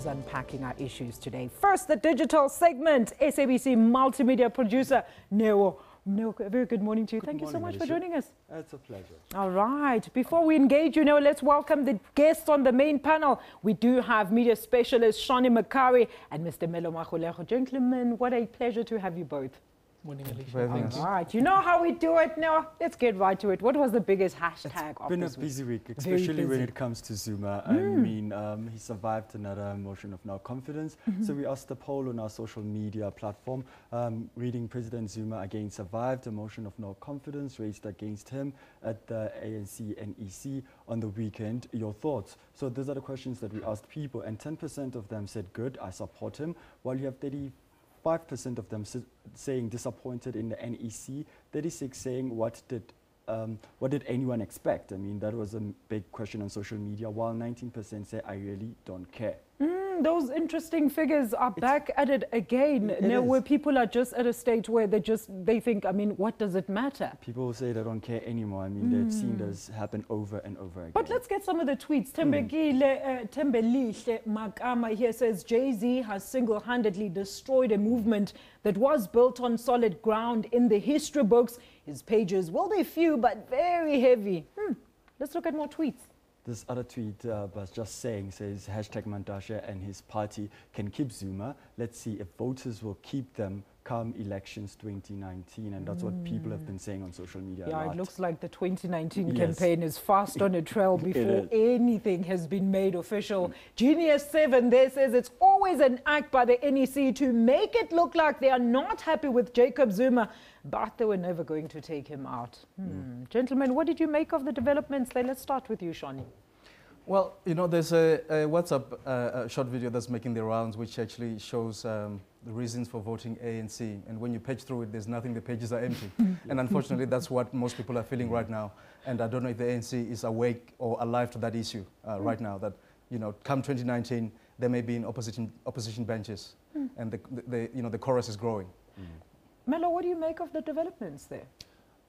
Who's unpacking our issues today? First, the digital segment. SABC multimedia producer Neo. Neo, a very good morning to you. Thank you so much for joining us. It's a pleasure. All right. Before we engage, let's welcome the guests on the main panel. We do have media specialist Shani Makari and Mr. Neo Motloung. Gentlemen, what a pleasure to have you both. Morning, Alicia. All right. You know how we do it now. Let's get right to it. What was the biggest hashtag of It's been this a busy week, Very especially when busy. it comes to Zuma. I mean, he survived another motion of no confidence. So we asked the poll on our social media platform, reading President Zuma again survived a motion of no confidence raised against him at the ANC NEC on the weekend. Your thoughts? So those are the questions that we asked people, and 10% of them said good, I support him, while you have 35% of them saying disappointed in the NEC, 36 saying what did anyone expect? I mean, that was a big question on social media, while 19% say I really don't care. Those interesting figures are back at it again. Where people are just at a stage where they think, I mean, what does it matter? People say they don't care anymore. I mean, they've seen this happen over and over again. But let's get some of the tweets. Tembelihle Makama here says, Jay-Z has single-handedly destroyed a movement that was built on solid ground in the history books. His pages will be few, but very heavy. Let's look at more tweets. This other tweet was just saying, says, hashtag Mandashe and his party can keep Zuma. Let's see if voters will keep them come elections 2019. And that's what people have been saying on social media. Yeah, it looks like the 2019 campaign is fast on a trail before anything has been made official. Genius7 there says it's always an act by the NEC to make it look like they are not happy with Jacob Zuma, but they were never going to take him out. Gentlemen, what did you make of the developments there? Let's start with you, Shani. Well, there's a WhatsApp short video that's making the rounds, which actually shows the reasons for voting ANC. And when you page through it, there's nothing, the pages are empty. And unfortunately, that's what most people are feeling right now. And I don't know if the ANC is awake or alive to that issue right now, that, come 2019, they may be in opposition benches. And the chorus is growing. Melo, what do you make of the developments there?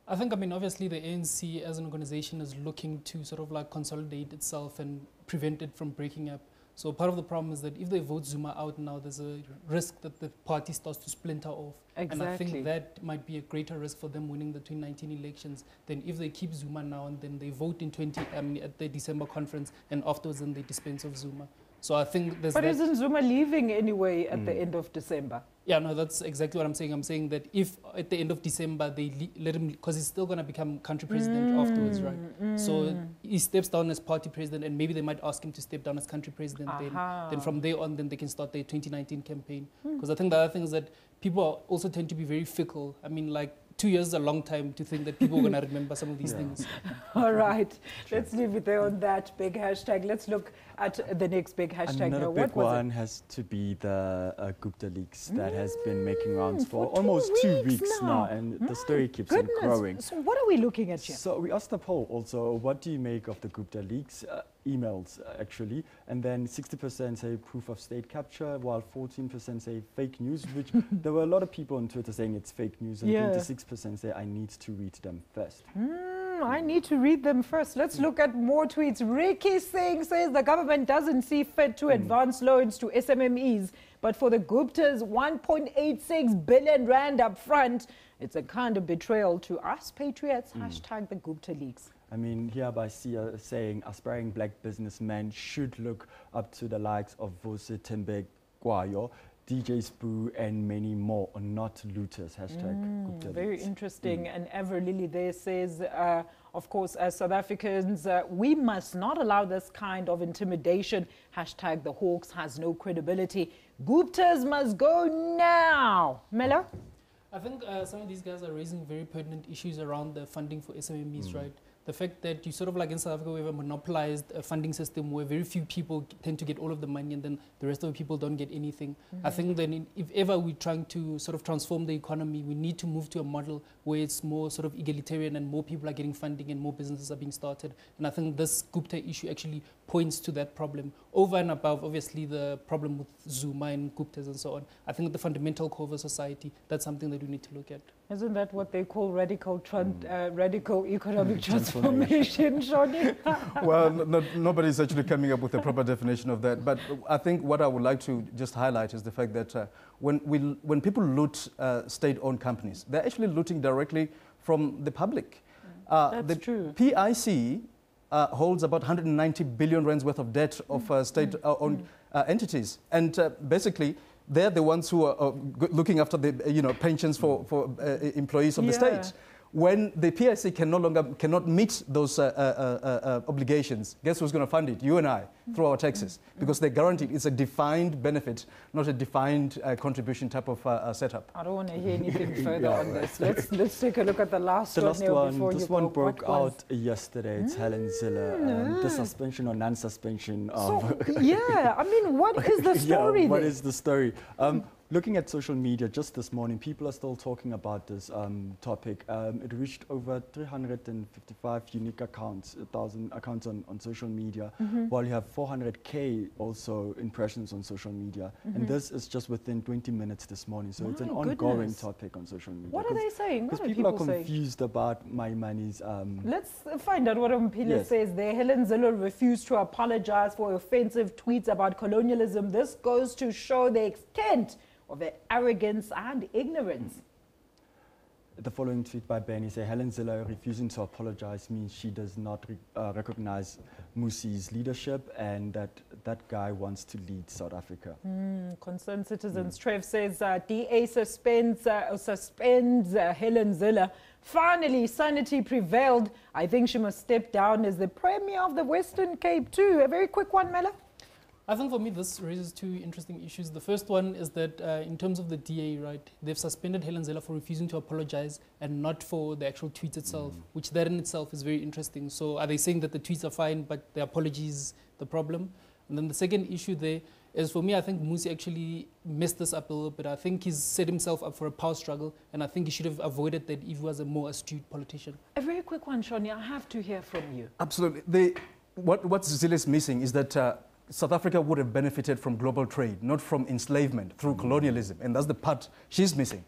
I think, obviously the ANC as an organization is looking to sort of like consolidate itself and prevent it from breaking up. So part of the problem is that if they vote Zuma out now, there's a risk that the party starts to splinter off. Exactly. And I think that might be a greater risk for them winning the 2019 elections than if they keep Zuma now and then they vote in at the December conference and afterwards then they dispense of Zuma. So I think there's But isn't Zuma leaving anyway at the end of December? Yeah, no, that's exactly what I'm saying. I'm saying that if at the end of December they let him, because he's still going to become country president afterwards, right? So he steps down as party president, and maybe they might ask him to step down as country president. Then from there on, then they can start their 2019 campaign. Because I think the other thing is that people also tend to be very fickle. I mean, like 2 years is a long time to think that people are going to remember some of these things. All right, let's leave it there on that big hashtag. Let's look at the next big hashtag. Another big one has to be the Gupta leaks that has been making rounds for almost 2 weeks now, and the story keeps on growing. So what are we looking at here? So we asked the poll also, what do you make of the Gupta leaks? Emails, actually, and then 60% say proof of state capture, while 14% say fake news, which there were a lot of people on Twitter saying it's fake news, and 26% say I need to read them first. I need to read them first. Let's look at more tweets. Ricky Singh says the government doesn't see fit to advance loans to SMMEs, but for the Guptas, 1.86 billion rand up front. It's a kind of betrayal to us patriots. Hashtag the Gupta leaks. I mean, hereby saying aspiring black businessmen should look up to the likes of Vose Tembe Kwayo, DJ Spoo, and many more, or not looters. Hashtag Gupta Very leaks. interesting. And Ever Lily there says, of course, as South Africans, we must not allow this kind of intimidation. Hashtag the Hawks has no credibility. Guptas must go now. Melo? I think some of these guys are raising very pertinent issues around the funding for SMMEs, right? The fact that you sort of like in South Africa, we have a monopolized funding system where very few people tend to get all of the money and then the rest of the people don't get anything. I think that if ever we're trying to sort of transform the economy, we need to move to a model where it's more sort of egalitarian and more people are getting funding and more businesses are being started. And I think this Gupta issue actually points to that problem. Over and above, obviously, the problem with Zuma and Guptas and so on. I think at the fundamental core of a society, that's something that we need to look at. Isn't that what they call radical economic transformation? transformation, Shoni? Well, nobody's actually coming up with a proper definition of that. But I think what I would like to just highlight is the fact that when people loot state-owned companies, they're actually looting directly from the public. That's true. PIC holds about 190 billion rands worth of debt of state-owned entities. And basically, they're the ones who are looking after the pensions for employees of the state. When the PIC cannot meet those obligations, guess who's going to fund it? You and I, through our taxes, because they're guaranteed. It's a defined benefit, not a defined contribution type of setup. I don't want to hear anything further on this. Let's take a look at the last one. This one broke out yesterday. It's Helen Zille. The suspension or non-suspension of... Yeah, I mean, what is the story what is the story? Looking at social media just this morning, people are still talking about this topic. It reached over 355 unique accounts, 1,000 accounts on social media, while you have 400K also impressions on social media. And this is just within 20 minutes this morning. So it's an ongoing topic on social media. What are they saying? Because people are confused about my money's... Let's find out what Mpile says there. Helen Zille refused to apologize for offensive tweets about colonialism. This goes to show the extent of their arrogance and ignorance. The following tweet by Benny says, Helen Zille refusing to apologize means she does not recognize Mmusi's leadership and that guy wants to lead South Africa. Concerned citizens. Trev says, DA suspends Helen Zille. Finally, sanity prevailed. I think she must step down as the Premier of the Western Cape too. A very quick one, Mela. I think for me this raises two interesting issues. The first one is that in terms of the DA, right, they've suspended Helen Zille for refusing to apologize and not for the actual tweet itself, which that in itself is very interesting. So are they saying that the tweets are fine but the apology is the problem? And then the second issue there is, for me, I think Mmusi actually messed this up a little bit. I think he's set himself up for a power struggle, and I think he should have avoided that if he was a more astute politician. A very quick one, Shoni. I have to hear from you. Absolutely. What Zille is missing is that South Africa would have benefited from global trade, not from enslavement through colonialism. And that's the part she's missing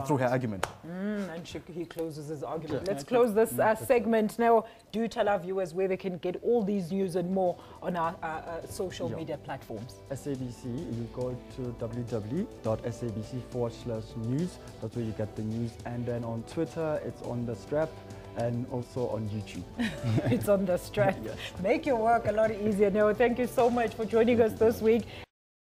through her argument. And he closes his argument. Let's close this segment now. Do tell our viewers where they can get all these news and more on our social media platforms. SABC, you go to www.sabc.news. That's where you get the news. And then on Twitter, it's on the strap. And also on YouTube. It's on the strap. Yes. Make your work a lot easier. Neo, thank you so much for joining us this week.